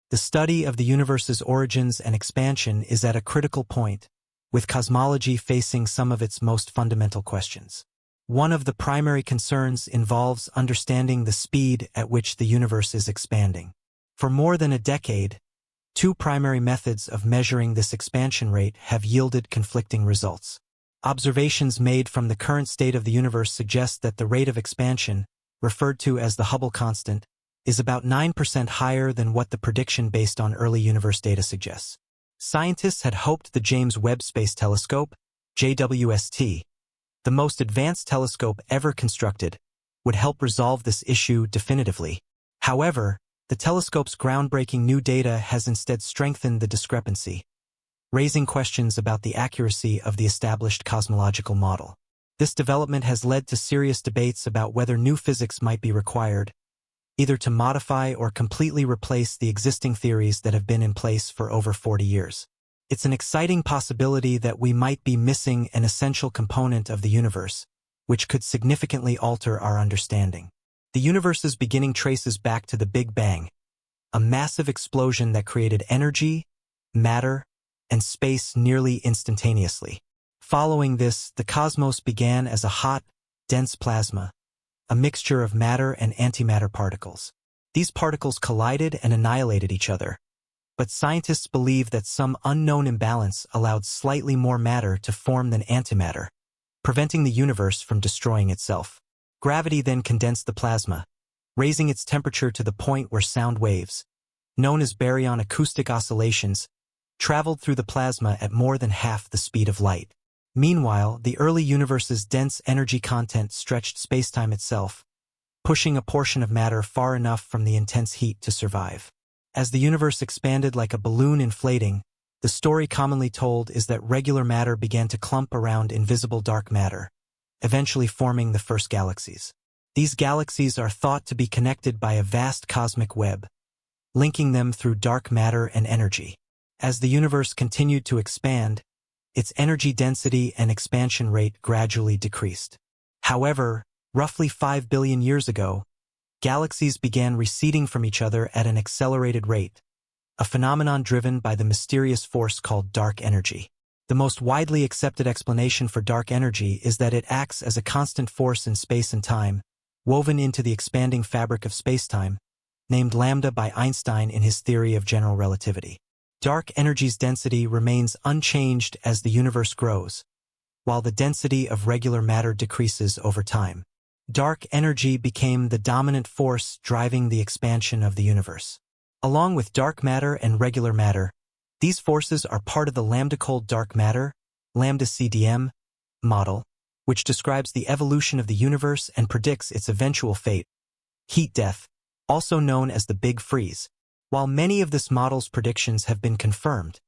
The study of the universe's origins and expansion is at a critical point, with cosmology facing some of its most fundamental questions. One of the primary concerns involves understanding the speed at which the universe is expanding. For more than a decade, two primary methods of measuring this expansion rate have yielded conflicting results. Observations made from the current state of the universe suggest that the rate of expansion, referred to as the Hubble constant, is about 9% higher than what the prediction based on early universe data suggests. Scientists had hoped the James Webb Space Telescope, JWST, the most advanced telescope ever constructed, would help resolve this issue definitively. However, the telescope's groundbreaking new data has instead strengthened the discrepancy, raising questions about the accuracy of the established cosmological model. This development has led to serious debates about whether new physics might be required, either to modify or completely replace the existing theories that have been in place for over 40 years. It's an exciting possibility that we might be missing an essential component of the universe, which could significantly alter our understanding. The universe's beginning traces back to the Big Bang, a massive explosion that created energy, matter, and space nearly instantaneously. Following this, the cosmos began as a hot, dense plasma, a mixture of matter and antimatter particles. These particles collided and annihilated each other, but scientists believe that some unknown imbalance allowed slightly more matter to form than antimatter, preventing the universe from destroying itself. Gravity then condensed the plasma, raising its temperature to the point where sound waves, known as baryon acoustic oscillations, traveled through the plasma at more than half the speed of light. Meanwhile, the early universe's dense energy content stretched spacetime itself, pushing a portion of matter far enough from the intense heat to survive. As the universe expanded like a balloon inflating, the story commonly told is that regular matter began to clump around invisible dark matter, eventually forming the first galaxies. These galaxies are thought to be connected by a vast cosmic web, linking them through dark matter and energy. As the universe continued to expand, its energy density and expansion rate gradually decreased. However, roughly 5 billion years ago, galaxies began receding from each other at an accelerated rate, a phenomenon driven by the mysterious force called dark energy. The most widely accepted explanation for dark energy is that it acts as a constant force in space and time, woven into the expanding fabric of spacetime, named lambda by Einstein in his theory of general relativity. Dark energy's density remains unchanged as the universe grows, while the density of regular matter decreases over time. Dark energy became the dominant force driving the expansion of the universe. Along with dark matter and regular matter, these forces are part of the lambda-cold dark matter, lambda CDM, model, which describes the evolution of the universe and predicts its eventual fate, heat death, also known as the Big Freeze. While many of this model's predictions have been confirmed,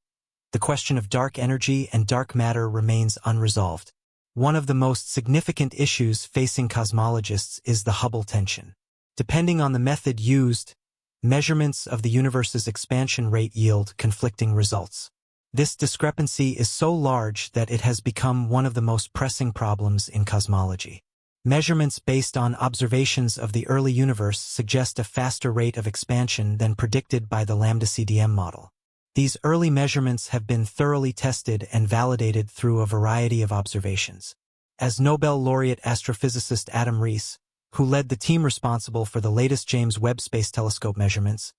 the question of dark energy and dark matter remains unresolved. One of the most significant issues facing cosmologists is the Hubble tension. Depending on the method used, measurements of the universe's expansion rate yield conflicting results. This discrepancy is so large that it has become one of the most pressing problems in cosmology. Measurements based on observations of the early universe suggest a faster rate of expansion than predicted by the lambda CDM model. These early measurements have been thoroughly tested and validated through a variety of observations. As Nobel laureate astrophysicist Adam Rees, who led the team responsible for the latest James Webb Space Telescope measurements,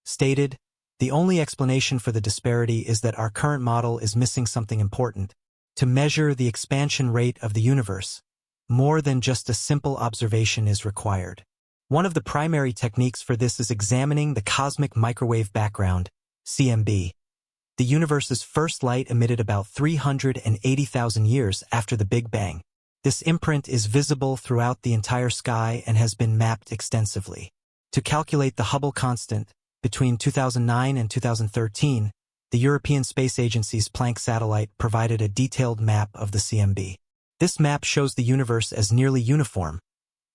stated, "The only explanation for the disparity is that our current model is missing something important. To measure the expansion rate of the universe, more than just a simple observation is required." One of the primary techniques for this is examining the cosmic microwave background, CMB. The universe's first light emitted about 380,000 years after the Big Bang. This imprint is visible throughout the entire sky and has been mapped extensively. To calculate the Hubble constant, between 2009 and 2013, the European Space Agency's Planck satellite provided a detailed map of the CMB. This map shows the universe as nearly uniform,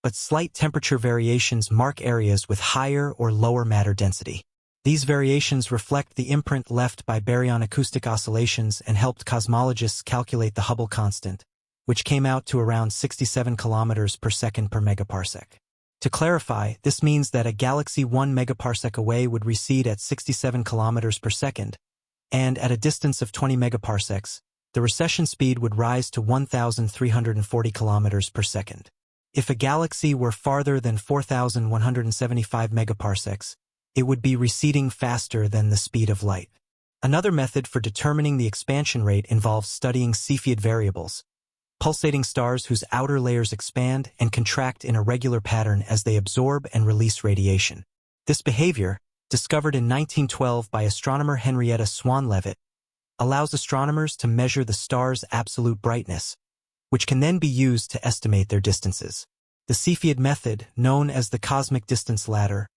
but slight temperature variations mark areas with higher or lower matter density. These variations reflect the imprint left by baryon acoustic oscillations and helped cosmologists calculate the Hubble constant, which came out to around 67 kilometers per second per megaparsec. To clarify, this means that a galaxy 1 megaparsec away would recede at 67 kilometers per second, and at a distance of 20 megaparsecs, the recession speed would rise to 1,340 kilometers per second. If a galaxy were farther than 4,175 megaparsecs, it would be receding faster than the speed of light. Another method for determining the expansion rate involves studying Cepheid variables, pulsating stars whose outer layers expand and contract in a regular pattern as they absorb and release radiation. This behavior, discovered in 1912 by astronomer Henrietta Swan-Leavitt, allows astronomers to measure the star's absolute brightness, which can then be used to estimate their distances. The Cepheid method, known as the cosmic distance ladder,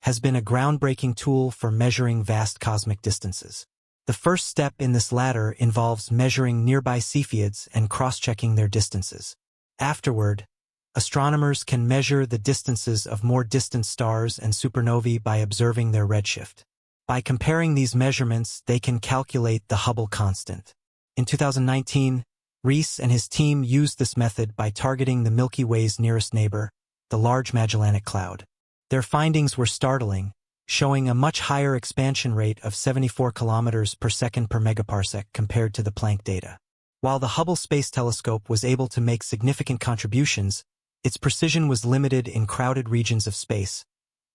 has been a groundbreaking tool for measuring vast cosmic distances. The first step in this ladder involves measuring nearby Cepheids and cross-checking their distances. Afterward, astronomers can measure the distances of more distant stars and supernovae by observing their redshift. By comparing these measurements, they can calculate the Hubble constant. In 2019, Rees and his team used this method by targeting the Milky Way's nearest neighbor, the Large Magellanic Cloud. Their findings were startling, showing a much higher expansion rate of 74 kilometers per second per megaparsec compared to the Planck data. While the Hubble Space Telescope was able to make significant contributions, its precision was limited in crowded regions of space,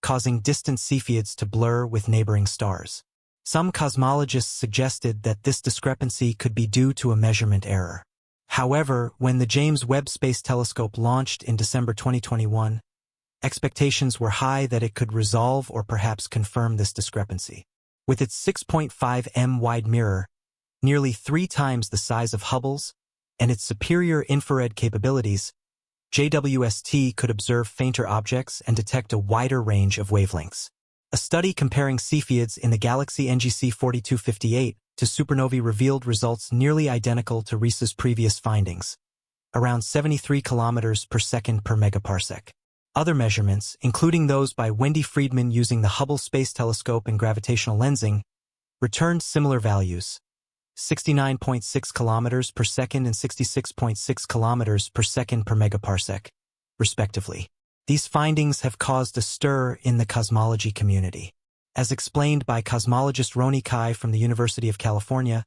causing distant Cepheids to blur with neighboring stars. Some cosmologists suggested that this discrepancy could be due to a measurement error. However, when the James Webb Space Telescope launched in December 2021, expectations were high that it could resolve or perhaps confirm this discrepancy. With its 6.5 m wide mirror, nearly 3 times the size of Hubble's, and its superior infrared capabilities, JWST could observe fainter objects and detect a wider range of wavelengths. A study comparing Cepheids in the galaxy NGC 4258 to supernovae revealed results nearly identical to Rees's previous findings, around 73 kilometers per second per megaparsec. Other measurements, including those by Wendy Friedman using the Hubble Space Telescope and gravitational lensing, returned similar values, 69.6 kilometers per second and 66.6 kilometers per second per megaparsec, respectively. These findings have caused a stir in the cosmology community. As explained by cosmologist Roni Kai from the University of California,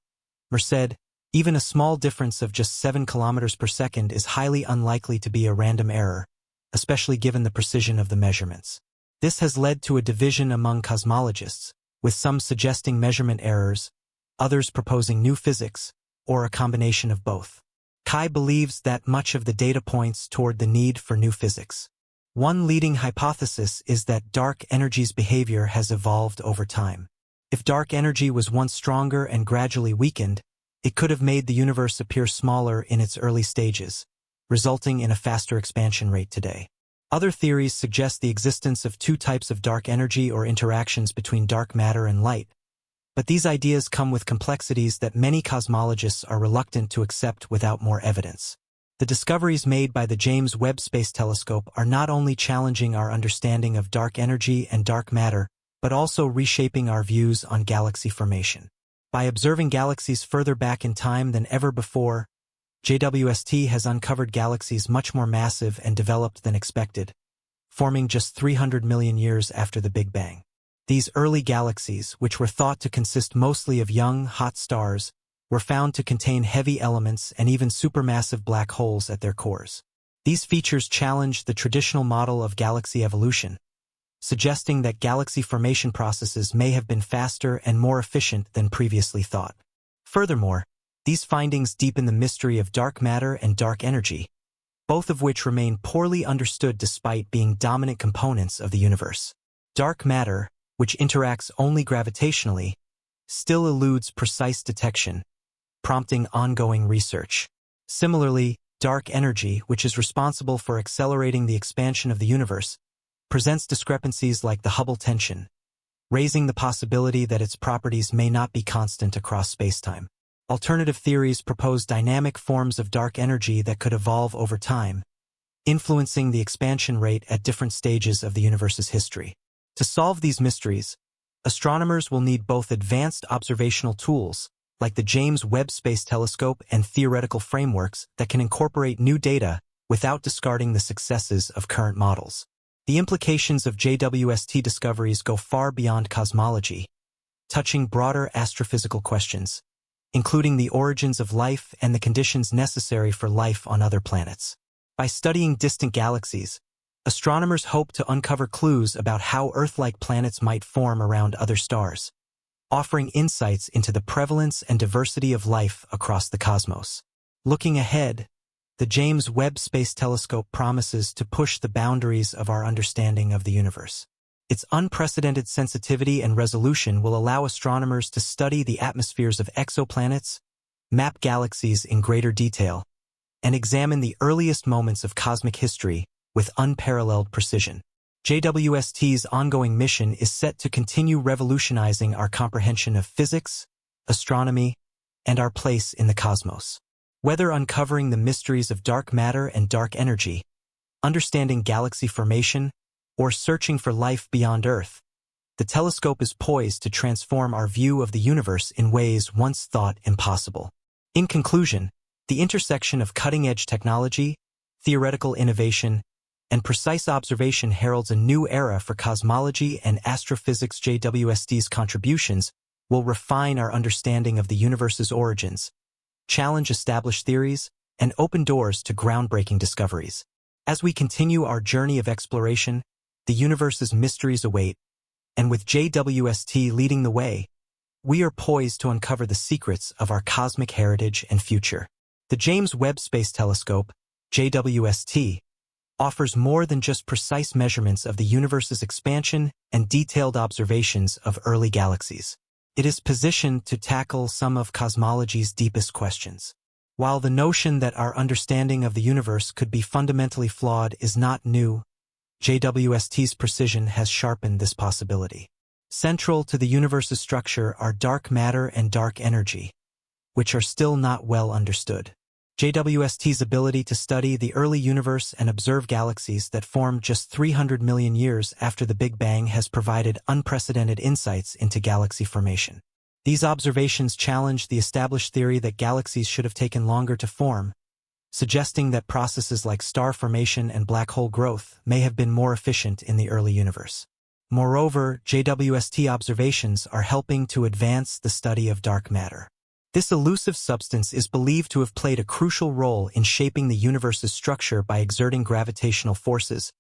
Merced, even a small difference of just 7 kilometers per second is highly unlikely to be a random error, especially given the precision of the measurements. This has led to a division among cosmologists, with some suggesting measurement errors, others proposing new physics, or a combination of both. Kai believes that much of the data points toward the need for new physics. One leading hypothesis is that dark energy's behavior has evolved over time. If dark energy was once stronger and gradually weakened, it could have made the universe appear smaller in its early stages, resulting in a faster expansion rate today. Other theories suggest the existence of 2 types of dark energy or interactions between dark matter and light, but these ideas come with complexities that many cosmologists are reluctant to accept without more evidence. The discoveries made by the James Webb Space Telescope are not only challenging our understanding of dark energy and dark matter, but also reshaping our views on galaxy formation. By observing galaxies further back in time than ever before, JWST has uncovered galaxies much more massive and developed than expected, forming just 300 million years after the Big Bang. These early galaxies, which were thought to consist mostly of young, hot stars, were found to contain heavy elements and even supermassive black holes at their cores. These features challenge the traditional model of galaxy evolution, suggesting that galaxy formation processes may have been faster and more efficient than previously thought. Furthermore, these findings deepen the mystery of dark matter and dark energy, both of which remain poorly understood despite being dominant components of the universe. Dark matter, which interacts only gravitationally, still eludes precise detection, prompting ongoing research. Similarly, dark energy, which is responsible for accelerating the expansion of the universe, presents discrepancies like the Hubble tension, raising the possibility that its properties may not be constant across spacetime. Alternative theories propose dynamic forms of dark energy that could evolve over time, influencing the expansion rate at different stages of the universe's history. To solve these mysteries, astronomers will need both advanced observational tools, like the James Webb Space Telescope, and theoretical frameworks that can incorporate new data without discarding the successes of current models. The implications of JWST discoveries go far beyond cosmology, touching broader astrophysical questions, including the origins of life and the conditions necessary for life on other planets. By studying distant galaxies, astronomers hope to uncover clues about how Earth-like planets might form around other stars, offering insights into the prevalence and diversity of life across the cosmos. Looking ahead, the James Webb Space Telescope promises to push the boundaries of our understanding of the universe. Its unprecedented sensitivity and resolution will allow astronomers to study the atmospheres of exoplanets, map galaxies in greater detail, and examine the earliest moments of cosmic history with unparalleled precision. JWST's ongoing mission is set to continue revolutionizing our comprehension of physics, astronomy, and our place in the cosmos. Whether uncovering the mysteries of dark matter and dark energy, understanding galaxy formation, or searching for life beyond Earth, the telescope is poised to transform our view of the universe in ways once thought impossible. In conclusion, the intersection of cutting-edge technology, theoretical innovation, and precise observation heralds a new era for cosmology and astrophysics. JWST's contributions will refine our understanding of the universe's origins, challenge established theories, and open doors to groundbreaking discoveries. As we continue our journey of exploration, the universe's mysteries await, and with JWST leading the way, we are poised to uncover the secrets of our cosmic heritage and future. The James Webb Space Telescope, JWST, offers more than just precise measurements of the universe's expansion and detailed observations of early galaxies. It is positioned to tackle some of cosmology's deepest questions. While the notion that our understanding of the universe could be fundamentally flawed is not new, JWST's precision has sharpened this possibility. Central to the universe's structure are dark matter and dark energy, which are still not well understood. JWST's ability to study the early universe and observe galaxies that formed just 300 million years after the Big Bang has provided unprecedented insights into galaxy formation. These observations challenge the established theory that galaxies should have taken longer to form, suggesting that processes like star formation and black hole growth may have been more efficient in the early universe. Moreover, JWST observations are helping to advance the study of dark matter. This elusive substance is believed to have played a crucial role in shaping the universe's structure by exerting gravitational forces,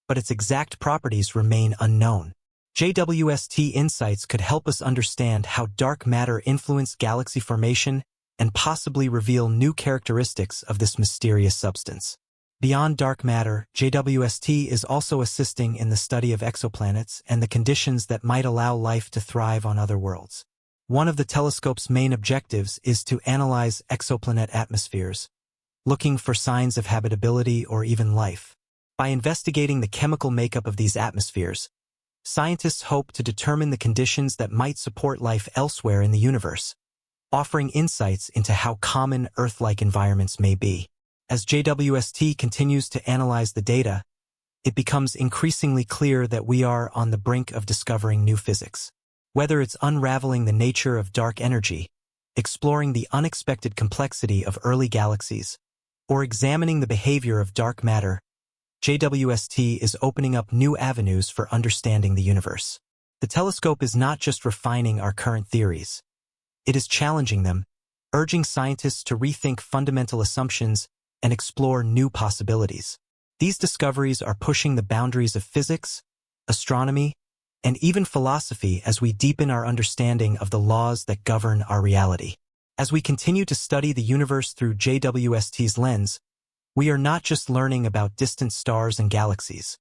but its exact properties remain unknown. JWST insights could help us understand how dark matter influenced galaxy formation and possibly reveal new characteristics of this mysterious substance. Beyond dark matter, JWST is also assisting in the study of exoplanets and the conditions that might allow life to thrive on other worlds. One of the telescope's main objectives is to analyze exoplanet atmospheres, looking for signs of habitability or even life. By investigating the chemical makeup of these atmospheres, scientists hope to determine the conditions that might support life elsewhere in the universe, offering insights into how common Earth-like environments may be. As JWST continues to analyze the data, it becomes increasingly clear that we are on the brink of discovering new physics. Whether it's unraveling the nature of dark energy, exploring the unexpected complexity of early galaxies, or examining the behavior of dark matter, JWST is opening up new avenues for understanding the universe. The telescope is not just refining our current theories. It is challenging them, urging scientists to rethink fundamental assumptions and explore new possibilities. These discoveries are pushing the boundaries of physics, astronomy, and even philosophy as we deepen our understanding of the laws that govern our reality. As we continue to study the universe through JWST's lens, we are not just learning about distant stars and galaxies.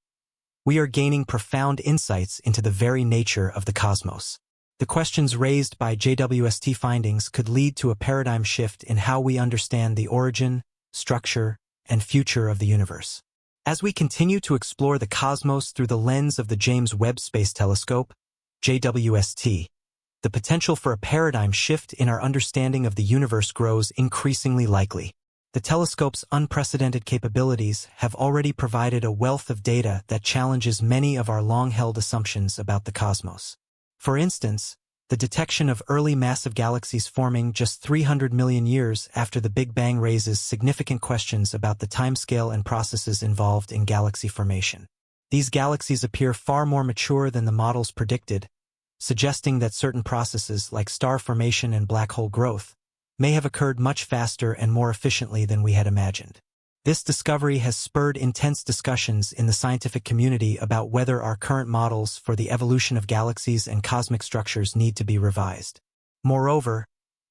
We are gaining profound insights into the very nature of the cosmos. The questions raised by JWST findings could lead to a paradigm shift in how we understand the origin, structure, and future of the universe. As we continue to explore the cosmos through the lens of the James Webb Space Telescope, JWST, the potential for a paradigm shift in our understanding of the universe grows increasingly likely. The telescope's unprecedented capabilities have already provided a wealth of data that challenges many of our long-held assumptions about the cosmos. For instance, the detection of early massive galaxies forming just 300 million years after the Big Bang raises significant questions about the timescale and processes involved in galaxy formation. These galaxies appear far more mature than the models predicted, suggesting that certain processes like star formation and black hole growth may have occurred much faster and more efficiently than we had imagined. This discovery has spurred intense discussions in the scientific community about whether our current models for the evolution of galaxies and cosmic structures need to be revised. Moreover,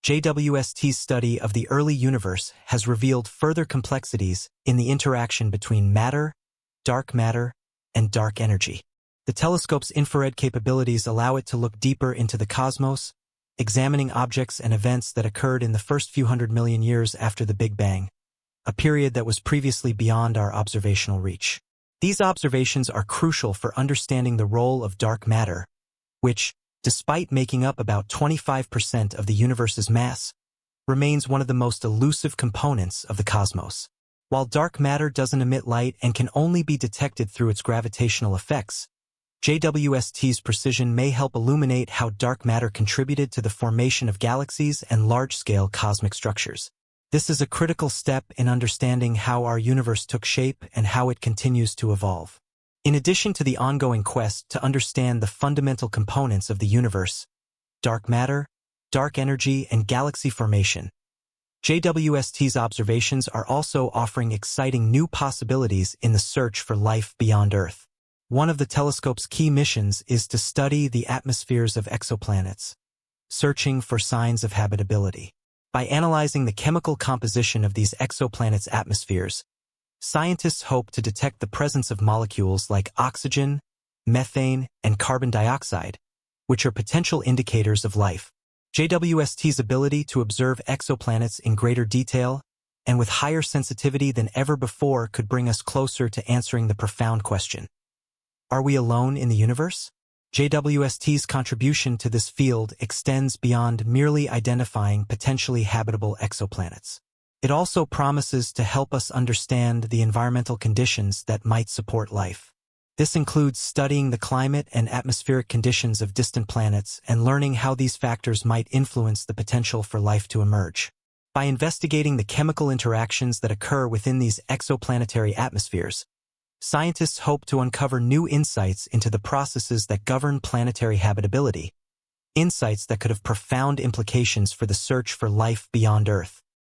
JWST's study of the early universe has revealed further complexities in the interaction between matter, and dark energy. The telescope's infrared capabilities allow it to look deeper into the cosmos, examining objects and events that occurred in the first few 100 million years after the Big Bang, a period that was previously beyond our observational reach. These observations are crucial for understanding the role of dark matter, which, despite making up about 25% of the universe's mass, remains one of the most elusive components of the cosmos. While dark matter doesn't emit light and can only be detected through its gravitational effects, JWST's precision may help illuminate how dark matter contributed to the formation of galaxies and large-scale cosmic structures. This is a critical step in understanding how our universe took shape and how it continues to evolve. In addition to the ongoing quest to understand the fundamental components of the universe, dark matter, dark energy, and galaxy formation, JWST's observations are also offering exciting new possibilities in the search for life beyond Earth. One of the telescope's key missions is to study the atmospheres of exoplanets, searching for signs of habitability. By analyzing the chemical composition of these exoplanets' atmospheres, scientists hope to detect the presence of molecules like oxygen, methane, and carbon dioxide, which are potential indicators of life. JWST's ability to observe exoplanets in greater detail and with higher sensitivity than ever before could bring us closer to answering the profound question: are we alone in the universe? JWST's contribution to this field extends beyond merely identifying potentially habitable exoplanets. It also promises to help us understand the environmental conditions that might support life. This includes studying the climate and atmospheric conditions of distant planets and learning how these factors might influence the potential for life to emerge. By investigating the chemical interactions that occur within these exoplanetary atmospheres, scientists hope to uncover new insights into the processes that govern planetary habitability, insights that could have profound implications for the search for life beyond Earth.